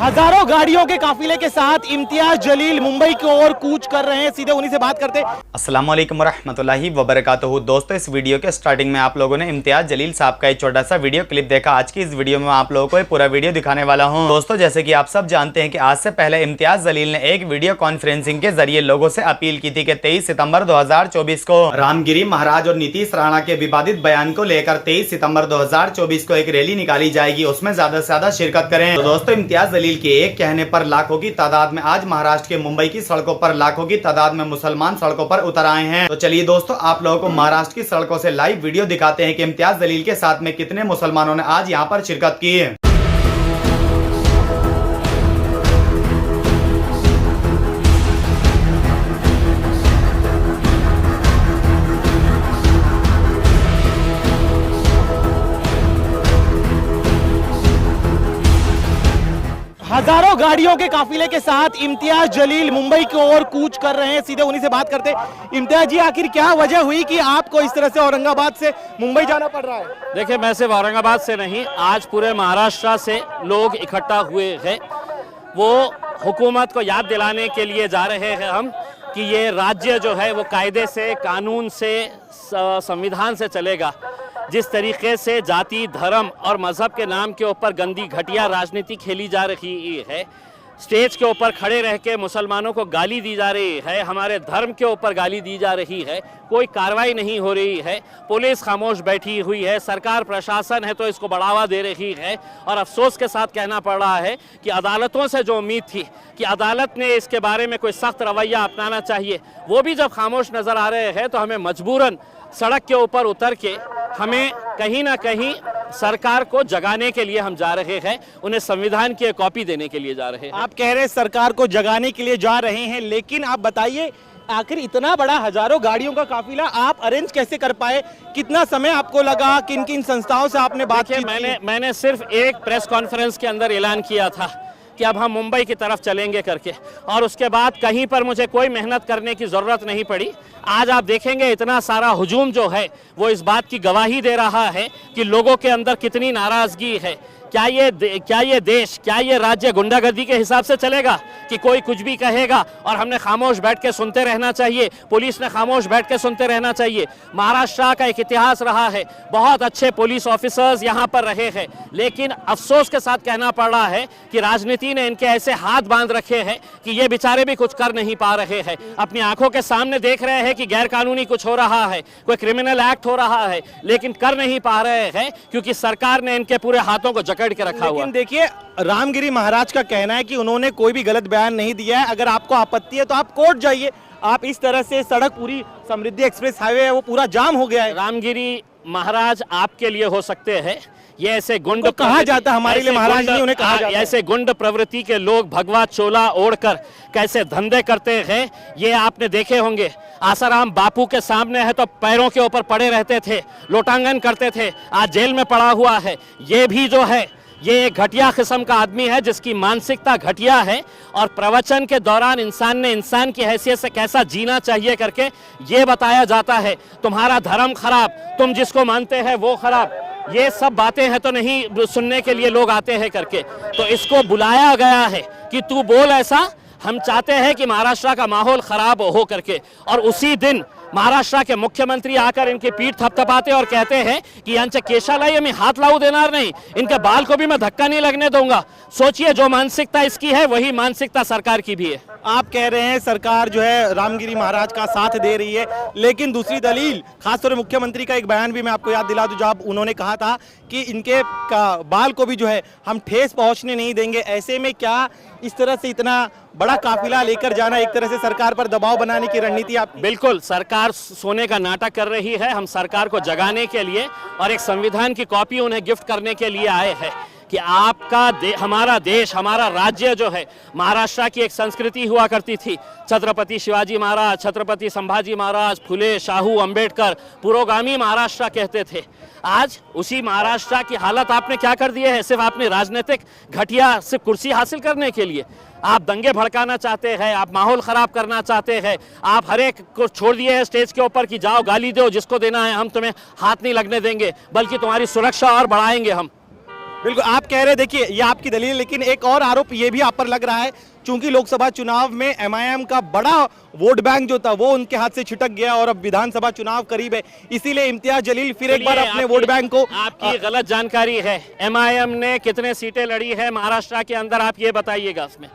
हजारों गाड़ियों के काफिले के साथ इम्तियाज जलील मुंबई की ओर कूच कर रहे हैं। सीधे उन्हीं से बात करते हैं। अस्सलाम वालेकुम रहमतुल्लाहि व बरकातहू। दोस्तों, इस वीडियो के स्टार्टिंग में आप लोगों ने इम्तियाज जलील साहब का एक छोटा सा वीडियो क्लिप देखा। आज की इस वीडियो में आप लोगों को पूरा वीडियो दिखाने वाला हूं। दोस्तों, जैसे कि आप सब जानते हैं कि आज से पहले इम्तियाज जलील ने एक वीडियो कॉन्फ्रेंसिंग के जरिए लोगों से अपील की थी कि 23 सितंबर 2024 को रामगिरी महाराज और नीतीश राणा के विवादित बयान को लेकर 23 सितंबर 2024 को एक रैली निकाली जाएगी, उसमें ज्यादा से ज्यादा शिरकत करें। तो दोस्तों, इम्तियाज जलील के एक कहने पर लाखों की तादाद में आज महाराष्ट्र के मुंबई की सड़कों पर लाखों की तादाद में मुसलमान सड़कों पर उतर आए हैं। तो चलिए दोस्तों, आप लोगों को महाराष्ट्र की सड़कों से लाइव वीडियो दिखाते हैं कि इम्तियाज जलील के साथ में कितने मुसलमानों ने आज यहाँ पर शिरकत की है। हजारों गाड़ियों के काफिले के साथ इम्तियाज जलील मुंबई की ओर कूच कर रहे हैं। सीधे उन्हीं से बात करते हैं। इम्तियाज जी, आखिर क्या वजह हुई कि आपको इस तरह से औरंगाबाद से मुंबई जाना पड़ रहा है? देखिए, मैं सिर्फ औरंगाबाद से नहीं, आज पूरे महाराष्ट्र से लोग इकट्ठा हुए हैं। वो हुकूमत को याद दिलाने के लिए जा रहे हैं हम कि ये राज्य जो है वो कायदे से, कानून से, संविधान से चलेगा। जिस तरीके से जाति, धर्म और मज़हब के नाम के ऊपर गंदी घटिया राजनीति खेली जा रही है, स्टेज के ऊपर खड़े रह के मुसलमानों को गाली दी जा रही है, हमारे धर्म के ऊपर गाली दी जा रही है, कोई कार्रवाई नहीं हो रही है, पुलिस खामोश बैठी हुई है, सरकार प्रशासन है तो इसको बढ़ावा दे रही है। और अफसोस के साथ कहना पड़ रहा है कि अदालतों से जो उम्मीद थी कि अदालत ने इसके बारे में कोई सख्त रवैया अपनाना चाहिए, वो भी जब खामोश नज़र आ रहे हैं तो हमें मजबूरन सड़क के ऊपर उतर के हमें कहीं ना कहीं सरकार को जगाने के लिए हम जा रहे हैं, उन्हें संविधान की कॉपी देने के लिए जा रहे हैं। आप कह रहे हैं सरकार को जगाने के लिए जा रहे हैं, लेकिन आप बताइए आखिर इतना बड़ा हजारों गाड़ियों का काफिला आप अरेंज कैसे कर पाए? कितना समय आपको लगा? किन किन संस्थाओं से आपने बात की? मैंने सिर्फ एक प्रेस कॉन्फ्रेंस के अंदर ऐलान किया था कि अब हम मुंबई की तरफ चलेंगे करके, और उसके बाद कहीं पर मुझे कोई मेहनत करने की ज़रूरत नहीं पड़ी। आज आप देखेंगे इतना सारा हुजूम जो है वो इस बात की गवाही दे रहा है कि लोगों के अंदर कितनी नाराज़गी है। क्या ये देश, क्या ये राज्य गुंडागर्दी के हिसाब से चलेगा कि कोई कुछ भी कहेगा और हमने खामोश बैठ के सुनते रहना चाहिए? पुलिस ने खामोश बैठ के सुनते रहना चाहिए। महाराष्ट्र का एक इतिहास रहा है, बहुत अच्छे पुलिस ऑफिसर्स यहाँ पर रहे हैं, लेकिन अफसोस के साथ कहना पड़ रहा है कि राजनीति ने इनके ऐसे हाथ बांध रखे हैं कि ये बेचारे भी कुछ कर नहीं पा रहे हैं। अपनी आंखों के सामने देख रहे हैं कि गैर कानूनी कुछ हो रहा है, कोई क्रिमिनल एक्ट हो रहा है, लेकिन कर नहीं पा रहे हैं क्योंकि सरकार ने इनके पूरे हाथों को जकड़ के रखा हुआ। लेकिन देखिए, रामगिरी महाराज का कहना है कि उन्होंने कोई भी गलत बयान नहीं दिया है। अगर आपको आपत्ति है तो आप कोर्ट जाइए। आप इस तरह से सड़क पूरी समृद्धि एक्सप्रेस हाईवे है वो पूरा जाम हो गया है। रामगिरी महाराज आपके लिए हो सकते हैं, ये ऐसे गुंड कहा जाता है, हमारे लिए महाराज नहीं, उन्हें कहा जाता है। ऐसे गुंड प्रवृत्ति के लोग भगवा चोला ओढ़कर कैसे धंधे करते हैं ये आपने देखे होंगे। आसाराम बापू के सामने है तो पैरों के ऊपर पड़े रहते थे, लोटांगन करते थे, आज जेल में पड़ा हुआ है। ये भी जो है ये एक घटिया किस्म का आदमी है जिसकी मानसिकता घटिया है, और प्रवचन के दौरान इंसान ने इंसान की हैसियत से कैसा जीना चाहिए करके ये बताया जाता है। तुम्हारा धर्म खराब, तुम जिसको मानते हैं वो खराब, ये सब बातें हैं तो नहीं सुनने के लिए लोग आते हैं करके। तो इसको बुलाया गया है कि तू बोल ऐसा, हम चाहते हैं कि महाराष्ट्र का माहौल खराब हो करके। और उसी दिन महाराष्ट्र के मुख्यमंत्री आकर इनकी पीठ थपथपाते और कहते हैं कि यांच्या केशाला मैं हाथ लाऊ देणार नहीं, इनके बाल को भी मैं धक्का नहीं लगने दूंगा। सोचिए, जो मानसिकता इसकी है वही मानसिकता सरकार की भी है। आप कह रहे हैं सरकार जो है रामगिरी महाराज का साथ दे रही है, लेकिन दूसरी दलील, खासतौर पर मुख्यमंत्री का एक बयान भी मैं आपको याद दिला दूं, जब उन्होंने कहा था कि इनके बाल को भी जो है हम ठेस पहुंचने नहीं देंगे। ऐसे में क्या इस तरह से इतना बड़ा काफिला लेकर जाना एक तरह से सरकार पर दबाव बनाने की रणनीति आप? बिल्कुल, सरकार सोने का नाटक कर रही है। हम सरकार को जगाने के लिए और एक संविधान की कॉपी उन्हें गिफ्ट करने के लिए आए हैं कि आपका हमारा देश, हमारा राज्य जो है, महाराष्ट्र की एक संस्कृति हुआ करती थी। छत्रपति शिवाजी महाराज, छत्रपति संभाजी महाराज, फुले, शाहू, अंबेडकर, पुरोगामी महाराष्ट्र कहते थे। आज उसी महाराष्ट्र की हालत आपने क्या कर दी है? सिर्फ आपने राजनीतिक घटिया सिर्फ कुर्सी हासिल करने के लिए आप दंगे भड़काना चाहते हैं, आप माहौल ख़राब करना चाहते हैं, आप हर एक को छोड़ दिए हैं स्टेज के ऊपर कि जाओ गाली दो जिसको देना है, हम तुम्हें हाथ नहीं लगने देंगे, बल्कि तुम्हारी सुरक्षा और बढ़ाएंगे हम। बिल्कुल आप कह रहे, देखिए ये आपकी दलील, लेकिन एक और आरोप ये भी आप पर लग रहा है, चूंकि लोकसभा चुनाव में एमआईएम का बड़ा वोट बैंक जो था वो उनके हाथ से छिटक गया और अब विधानसभा चुनाव करीब है, इसीलिए इम्तियाज जलील फिर एक बार अपने वोट बैंक को आपकी गलत जानकारी है। एमआईएम ने कितने सीटें लड़ी है महाराष्ट्र के अंदर, आप ये बताइएगा। उसमें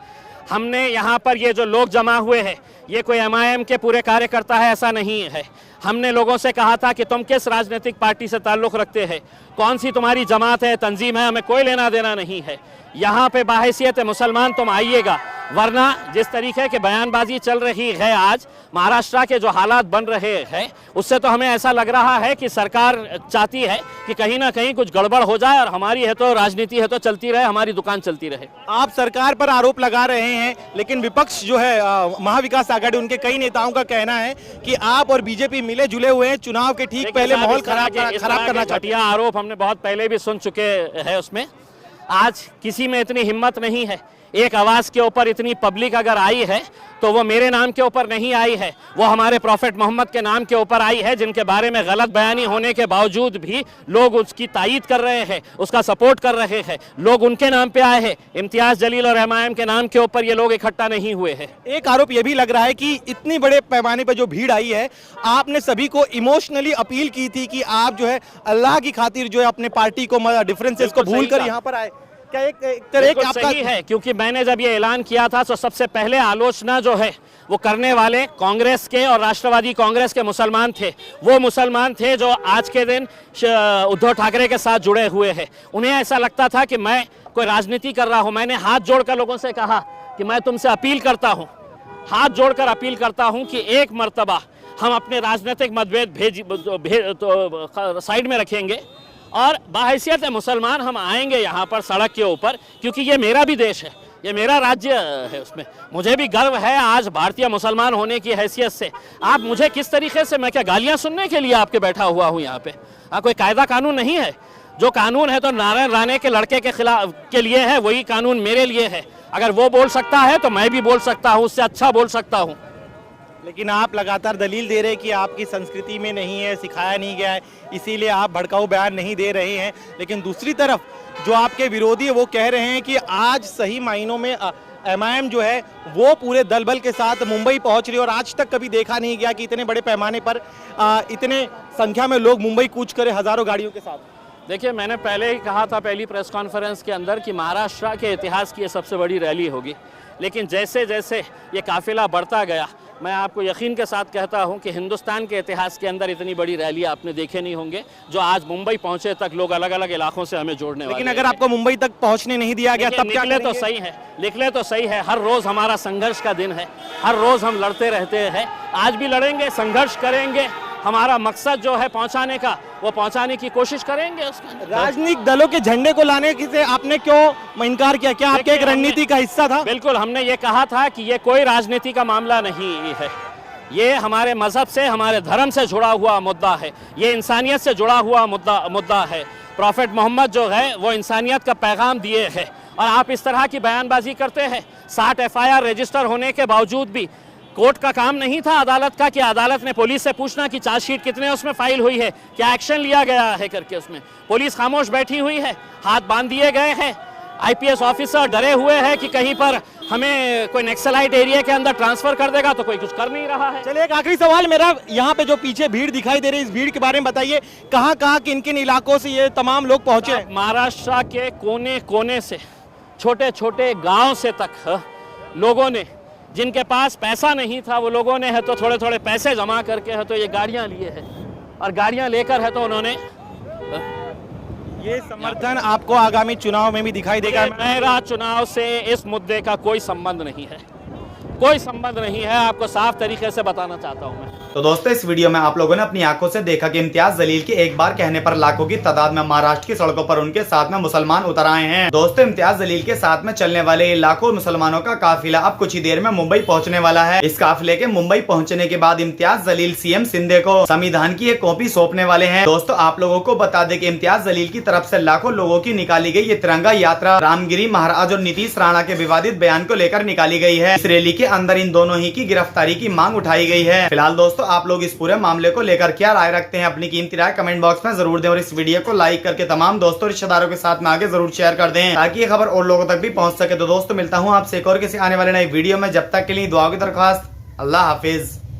हमने यहाँ पर ये जो लोग जमा हुए हैं ये कोई एमआईएम के पूरे कार्यकर्ता है ऐसा नहीं है। हमने लोगों से कहा था कि तुम किस राजनीतिक पार्टी से ताल्लुक़ रखते हैं, कौन सी तुम्हारी जमात है, तंजीम है, हमें कोई लेना देना नहीं है। यहाँ पे बाहैसियत मुसलमान तुम आइएगा, वरना जिस तरीके की बयानबाजी चल रही है आज, महाराष्ट्र के जो हालात बन रहे हैं उससे तो हमें ऐसा लग रहा है कि सरकार चाहती है कि कहीं ना कहीं कुछ गड़बड़ हो जाए और हमारी है तो राजनीति है तो चलती रहे, हमारी दुकान चलती रहे। आप सरकार पर आरोप लगा रहे हैं, लेकिन विपक्ष जो है महाविकास आघाड़ी, उनके कई नेताओं का कहना है कि आप और बीजेपी मिले जुले हुए हैं, चुनाव के ठीक पहले माहौल खराब करना चाहते हैं। आरोप हमने बहुत पहले भी सुन चुके हैं। उसमें आज किसी में इतनी हिम्मत नहीं है, एक आवाज़ के ऊपर इतनी पब्लिक अगर आई है तो वो मेरे नाम के ऊपर नहीं आई है, वो हमारे प्रॉफेट मोहम्मद के नाम के ऊपर आई है, जिनके बारे में गलत बयानी होने के बावजूद भी लोग उसकी तायीद कर रहे हैं, उसका सपोर्ट कर रहे हैं, लोग उनके नाम पे आए हैं। इम्तियाज जलील और एमआईएम के नाम के ऊपर ये लोग इकट्ठा नहीं हुए हैं। एक आरोप ये भी लग रहा है कि इतनी बड़े पैमाने पर जो भीड़ आई है, आपने सभी को इमोशनली अपील की थी कि आप जो है अल्लाह की खातिर जो है अपने पार्टी को डिफरेंसेस को भूल कर यहाँ पर आए। क्या एक तरह आपका सही है, क्योंकि मैंने जब ये ऐलान किया था तो सबसे पहले आलोचना जो है वो करने वाले कांग्रेस के और राष्ट्रवादी कांग्रेस के मुसलमान थे। वो मुसलमान थे जो आज के दिन उद्धव ठाकरे के साथ जुड़े हुए हैं। उन्हें ऐसा लगता था कि मैं कोई राजनीति कर रहा हूँ। मैंने हाथ जोड़कर लोगों से कहा कि मैं तुमसे अपील करता हूँ, हाथ जोड़कर अपील करता हूँ कि एक मर्तबा हम अपने राजनीतिक मतभेद साइड में रखेंगे और बाहैसियत मुसलमान हम आएंगे यहाँ पर सड़क के ऊपर, क्योंकि ये मेरा भी देश है, ये मेरा राज्य है, उसमें मुझे भी गर्व है आज भारतीय मुसलमान होने की हैसियत से। आप मुझे किस तरीके से, मैं क्या गालियाँ सुनने के लिए आपके बैठा हुआ हूँ यहाँ पे? कोई कायदा कानून नहीं है। जो कानून है तो नारायण राणे के लड़के के खिलाफ के लिए है, वही कानून मेरे लिए है। अगर वो बोल सकता है तो मैं भी बोल सकता हूँ, उससे अच्छा बोल सकता हूँ। लेकिन आप लगातार दलील दे रहे हैं कि आपकी संस्कृति में नहीं है, सिखाया नहीं गया है, इसीलिए आप भड़काऊ बयान नहीं दे रहे हैं। लेकिन दूसरी तरफ जो आपके विरोधी है वो कह रहे हैं कि आज सही मायनों में एमआईएम जो है वो पूरे दल बल के साथ मुंबई पहुंच रही है और आज तक कभी देखा नहीं गया कि इतने बड़े पैमाने पर इतने संख्या में लोग मुंबई कूच करे हजारों गाड़ियों के साथ। देखिए, मैंने पहले ही कहा था पहली प्रेस कॉन्फ्रेंस के अंदर कि महाराष्ट्र के इतिहास की ये सबसे बड़ी रैली होगी। लेकिन जैसे जैसे ये काफिला बढ़ता गया, मैं आपको यकीन के साथ कहता हूं कि हिंदुस्तान के इतिहास के अंदर इतनी बड़ी रैली आपने देखे नहीं होंगे जो आज मुंबई पहुंचे तक लोग अलग अलग इलाकों से हमें जोड़ने वाले। लेकिन अगर आपको मुंबई तक पहुंचने नहीं दिया गया तब क्या निकले तो सही है, निकले तो सही है। हर रोज हमारा संघर्ष का दिन है, हर रोज हम लड़ते रहते हैं, आज भी लड़ेंगे, संघर्ष करेंगे। हमारा मकसद जो है पहुंचाने का, वो पहुंचाने की कोशिश करेंगे। राजनीतिक दलों के झंडे को लाने से आपने क्यों इनकार किया? क्या आपके एक रणनीति का हिस्सा था? बिल्कुल, हमने ये कहा था कि ये कोई राजनीति का मामला नहीं है, ये हमारे मजहब से, हमारे धर्म से जुड़ा हुआ मुद्दा है, ये इंसानियत से जुड़ा हुआ मुद्दा है। प्रॉफेट मोहम्मद जो है वो इंसानियत का पैगाम दिए है और आप इस तरह की बयानबाजी करते हैं। 60 FIR रजिस्टर होने के बावजूद भी कोर्ट का काम नहीं था अदालत का कि अदालत ने पुलिस से पूछना कि चार्जशीट कितने उसमें फाइल हुई है, क्या एक्शन लिया गया है करके। उसमें पुलिस खामोश बैठी हुई है, हाथ बांध दिए गए हैं। IPS ऑफिसर डरे हुए हैं कि कहीं पर हमें कोई नक्सलाइट एरिया के अंदर ट्रांसफर कर देगा, तो कोई कुछ कर नहीं रहा है। चलिए, एक आखिरी सवाल मेरा, यहाँ पे जो पीछे भीड़ दिखाई दे रही है, इस भीड़ के बारे में बताइए। कहाँ कहाँ किन किन इलाकों से ये तमाम लोग पहुंचे? महाराष्ट्र के कोने कोने से, छोटे छोटे गाँव से तक लोगों ने, जिनके पास पैसा नहीं था वो लोगों ने है तो थोड़े थोड़े पैसे जमा करके है तो ये गाड़ियां लिए हैं और गाड़ियां लेकर है तो उन्होंने ये समर्थन आपको आगामी चुनाव में भी दिखाई देगा? मेरा चुनाव से इस मुद्दे का कोई संबंध नहीं है, कोई संबंध नहीं है, आपको साफ तरीके से बताना चाहता हूं मैं। तो दोस्तों, इस वीडियो में आप लोगों ने अपनी आंखों से देखा कि इम्तियाज जलील के एक बार कहने पर लाखों की तादाद में महाराष्ट्र की सड़कों पर उनके साथ में मुसलमान उतर आए हैं। दोस्तों, इम्तियाज जलील के साथ में चलने वाले लाखों मुसलमानों का काफिला अब कुछ ही देर में मुंबई पहुंचने वाला है। इस काफिले के मुंबई पहुंचने के बाद इम्तियाज जलील CM शिंदे को संविधान की एक कॉपी सौंपने वाले हैं। दोस्तों, आप लोगों को बता दें कि इम्तियाज जलील की तरफ से लाखों लोगों की निकाली गई ये तिरंगा यात्रा रामगिरी महाराज और नीतीश राणा के विवादित बयान को लेकर निकाली गई है। इस रैली के अंदर इन दोनों ही की गिरफ्तारी की मांग उठाई गई है। फिलहाल दोस्तों, दोस्तों आप लोग इस पूरे मामले को लेकर क्या राय रखते हैं, अपनी कीमती राय कमेंट बॉक्स में जरूर दें और इस वीडियो को लाइक करके तमाम दोस्तों रिश्तेदारों के साथ में आगे जरूर शेयर कर दें ताकि ये खबर और लोगों तक भी पहुंच सके। तो दोस्तों मिलता हूं आपसे एक और किसी आने वाले नई वीडियो में, जब तक के लिए दुआओं की दरख्वास्त। अल्लाह हाफिज।